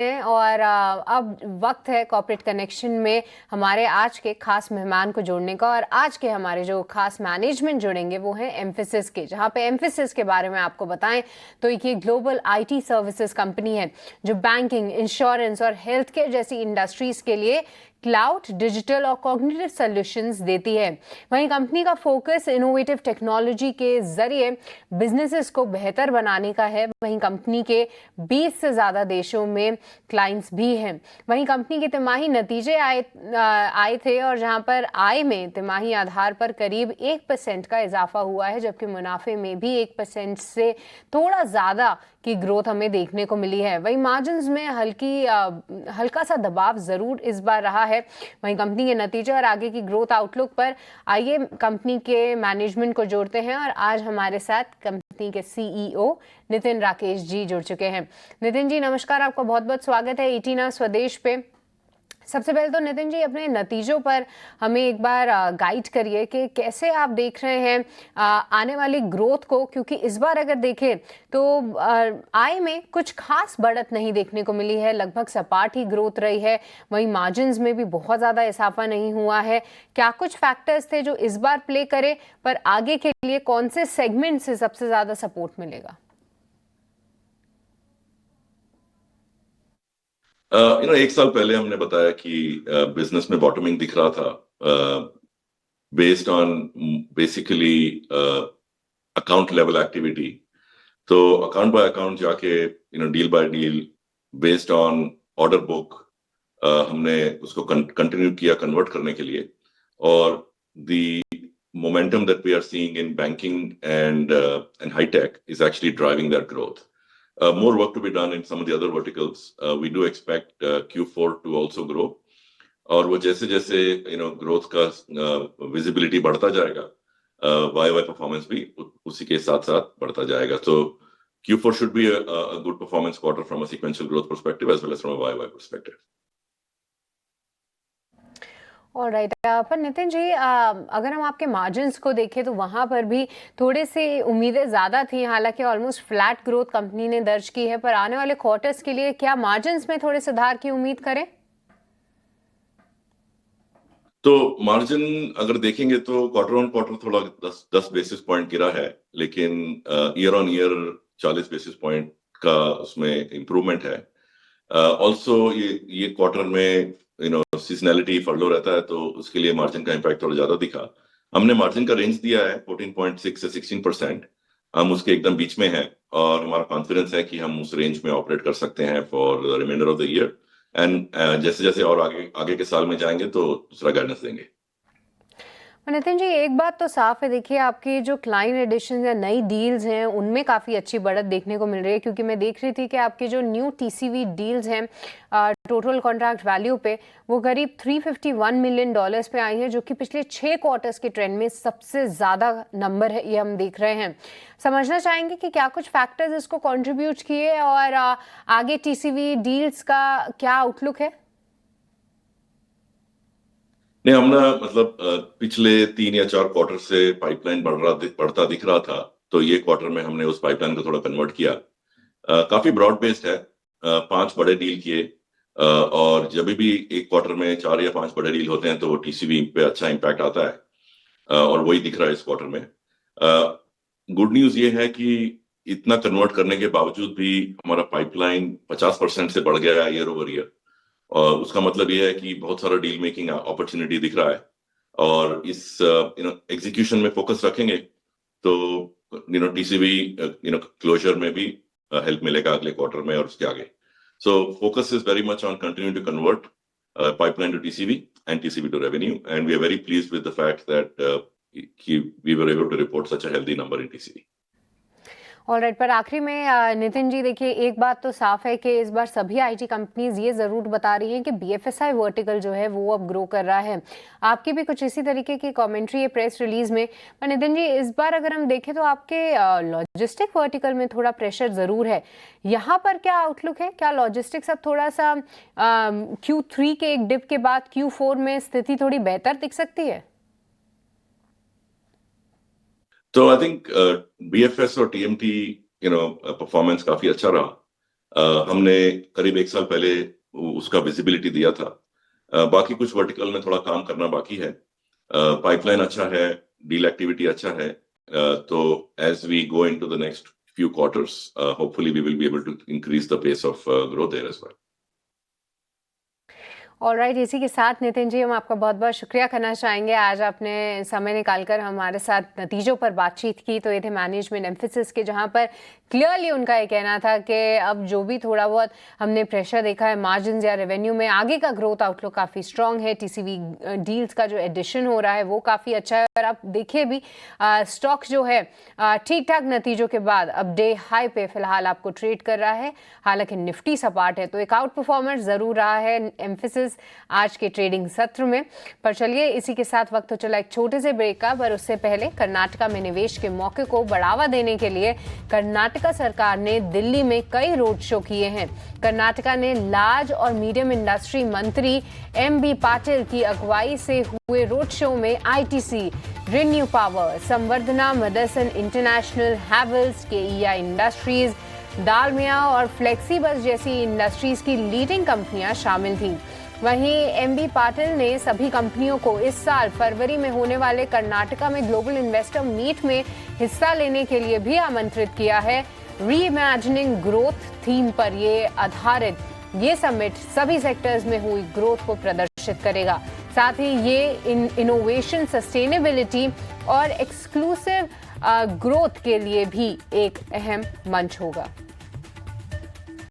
हैं और अब वक्त है कॉर्पोरेट कनेक्शन में हमारे आज के खास मेहमान को जोड़ने का। और आज के हमारे जो खास मैनेजमेंट जुड़ेंगे वो है एम्फेसिस के, जहां पे एम्फेसिस के बारे में आपको बताएं तो ये ग्लोबल आईटी सर्विसेज कंपनी है जो बैंकिंग, इंश्योरेंस और हेल्थ केयर जैसी इंडस्ट्रीज के लिए क्लाउड, डिजिटल और कॉग्निटिव सॉल्यूशंस देती है। वहीं कंपनी का फोकस इनोवेटिव टेक्नोलॉजी के जरिए बिजनेसेस को बेहतर बनाने का है। वहीं कंपनी के 20 से ज्यादा देशों में क्लाइंट्स भी हैं। वहीं कंपनी के तिमाही नतीजे आए थे और जहां पर आय में तिमाही आधार पर करीब 1% का इजाफा हुआ है, जबकि मुनाफे में भी 1% से थोड़ा ज्यादा की ग्रोथ हमें देखने को मिली है। वहीं मार्जिन्स में हल्का सा दबाव जरूर इस बार रहा है। वहीं कंपनी के नतीजे और आगे की ग्रोथ आउटलुक पर आइए कंपनी के मैनेजमेंट को जोड़ते हैं। और आज हमारे साथ कंपनी के सीईओ नितिन राकेश जी जुड़ चुके हैं। नितिन जी नमस्कार, आपका बहुत बहुत स्वागत है 18 स्वदेश पे। सबसे पहले तो नितिन जी अपने नतीजों पर हमें एक बार गाइड करिए कि कैसे आप देख रहे हैं आने वाली ग्रोथ को, क्योंकि इस बार अगर देखें तो आय में कुछ खास बढ़त नहीं देखने को मिली है, लगभग सपाट ही ग्रोथ रही है। वहीं मार्जिन्स में भी बहुत ज़्यादा इजाफा नहीं हुआ है। क्या कुछ फैक्टर्स थे जो इस बार प्ले करे, पर आगे के लिए कौन से सेगमेंट से सबसे ज़्यादा सपोर्ट मिलेगा? एक साल पहले हमने बताया कि बिजनेस में बॉटमिंग दिख रहा था, based on basically account level activity. तो अकाउंट बाय अकाउंट जाके deal by deal, based on order book, हमने उसको कंटिन्यू किया कन्वर्ट करने के लिए। और the momentum that we are seeing in banking and high tech is actually driving that growth. More work to be done in some of the other verticals. We do expect Q4 to also grow. और वो जैसे जैसे growth का visibility बढ़ता जाएगा, Y Y performance भी उसी के साथ साथ बढ़ता जाएगा। तो Q4 should be a good performance quarter from a sequential growth perspective as well as from a YY perspective. Alright, पर नितिन जी अगर हम आपके मार्जिन्स को देखें तो वहां पर भी थोड़े से उम्मीदें ज़्यादा थी। हालांकि ऑलमोस्ट फ्लैट ग्रोथ कंपनी ने दर्ज की है, पर आने वाले क्वार्टर्स के लिए क्या मार्जिन्स में थोड़े सुधार की उम्मीद करें? तो मार्जिन अगर देखेंगे तो क्वार्टर ऑन क्वार्टर थोड़ा 10 बेसिस पॉइंट गिरा है, लेकिन year on year 40 basis point का उसमें इम्प्रूवमेंट है। ऑल्सो ये क्वार्टर में सीजनैलिटी फॉलो रहता है, तो उसके लिए मार्जिन का इम्पैक्ट थोड़ा ज्यादा दिखा। हमने मार्जिन का रेंज दिया है 14.6 से 16%। हम उसके एकदम बीच में हैं और हमारा कॉन्फिडेंस है कि हम उस रेंज में ऑपरेट कर सकते हैं for the reminder of the year. And जैसे जैसे और आगे आगे के साल में जाएंगे तो दूसरा गाइडेंस देंगे। नितिन जी एक बात तो साफ है, देखिए आपकी जो क्लाइंट एडिशन या नई डील्स हैं उनमें काफ़ी अच्छी बढ़त देखने को मिल रही है। क्योंकि मैं देख रही थी कि आपकी जो न्यू टीसीवी डील्स हैं टोटल कॉन्ट्रैक्ट वैल्यू पे वो करीब $351 मिलियन पे आई हैं, जो कि पिछले 6 क्वार्टर्स के ट्रेंड में सबसे ज़्यादा नंबर है, ये हम देख रहे हैं। समझना चाहेंगे कि क्या कुछ फैक्टर्स इसको कॉन्ट्रीब्यूट किए और आगे टीसीवी डील्स का क्या आउटलुक है? नहीं, हमने मतलब पिछले 3 या 4 क्वार्टर से पाइपलाइन बढ़ता दिख रहा था। तो ये क्वार्टर में हमने उस पाइपलाइन को थोड़ा कन्वर्ट किया। काफी ब्रॉड बेस्ड है। 5 बड़े डील किए, और जब भी एक क्वार्टर में 4 या 5 बड़े डील होते हैं तो वो टीसीवी पे अच्छा इम्पैक्ट आता है, और वही दिख रहा है इस क्वार्टर में। गुड न्यूज ये है कि इतना कन्वर्ट करने के बावजूद भी हमारा पाइपलाइन 50% से बढ़ गया है ईयर ओवर ईयर। और उसका मतलब ये है कि बहुत सारा डील मेकिंग अपॉर्चुनिटी दिख रहा है। और इस एग्जीक्यूशन में फोकस रखेंगे तो टीसीवी क्लोजर में भी हेल्प मिलेगा अगले क्वार्टर में और उसके आगे। So focus is very much on continue to convert pipeline to TCV and TCV to revenue, and we are very pleased with the fact that we were able to report such a healthy number in TCV. Alright, पर आखिरी में नितिन जी देखिए एक बात तो साफ है कि इस बार सभी आईटी कंपनीज ये जरूर बता रही हैं कि बीएफएसआई वर्टिकल जो है वो अब ग्रो कर रहा है। आपकी भी कुछ इसी तरीके की कमेंट्री है प्रेस रिलीज में। पर नितिन जी इस बार अगर हम देखें तो आपके लॉजिस्टिक वर्टिकल में थोड़ा प्रेशर जरूर है। यहाँ पर क्या आउटलुक है? क्या लॉजिस्टिक्स अब थोड़ा सा Q3 के एक डिप के बाद Q4 में स्थिति थोड़ी बेहतर दिख सकती है? तो आई थिंक बीएफएस और टीएमटी परफॉर्मेंस काफी अच्छा रहा। हमने करीब 1 साल पहले उसका विजिबिलिटी दिया था। बाकी कुछ वर्टिकल में थोड़ा काम करना बाकी है। पाइपलाइन अच्छा है, डील एक्टिविटी अच्छा है। तो as we go into the next few quarters, hopefully we will be able to increase the pace of growth there as well. Alright, इसी के साथ नितिन जी हम आपका बहुत बहुत शुक्रिया करना चाहेंगे। आज आपने समय निकालकर हमारे साथ नतीजों पर बातचीत की। तो ये थे मैनेजमेंट एम्फेसिस के, जहां पर क्लियरली उनका ये कहना था कि अब जो भी थोड़ा बहुत हमने प्रेशर देखा है मार्जिन या रेवेन्यू में, आगे का ग्रोथ आउटलुक काफ़ी स्ट्रांग है। टीसीवी डील्स का जो एडिशन हो रहा है वो काफ़ी अच्छा है। और आप देखिए भी स्टॉक जो है ठीक ठाक नतीजों के बाद अब डे हाई पे फिलहाल आपको ट्रेड कर रहा है। हालांकि निफ्टी सपाट है, तो एक आउट परफॉर्मेंस ज़रूर रहा है एम्फेसिस आज के ट्रेडिंग सत्र में। पर चलिए इसी के साथ वक्त हो चला एक छोटे से ब्रेक का, पर उससे पहले कर्नाटका में निवेश के मौके को बढ़ावा देने के लिए कर्नाटका सरकार ने दिल्ली में कई रोड शो किए हैं। कर्नाटका ने लार्ज और मीडियम इंडस्ट्री मंत्री एम.बी. पाटिल की अगुवाई से हुए रोड शो में आईटीसी, रिन्यू पावर, संवर्धना मदरसन इंटरनेशनल, हैवेल्स, केईआ इंडस्ट्रीज, दालमिया और फ्लेक्सी बस जैसी इंडस्ट्रीज की लीडिंग कंपनियां शामिल थीं। वहीं एम.बी. पाटिल ने सभी कंपनियों को इस साल फरवरी में होने वाले कर्नाटका में ग्लोबल इन्वेस्टर मीट में हिस्सा लेने के लिए भी आमंत्रित किया है। रीइमेजिनिंग ग्रोथ थीम पर ये आधारित ये समिट सभी सेक्टर्स में हुई ग्रोथ को प्रदर्शित करेगा। साथ ही ये इनोवेशन, सस्टेनेबिलिटी और एक्सक्लूसिव ग्रोथ के लिए भी एक अहम मंच होगा।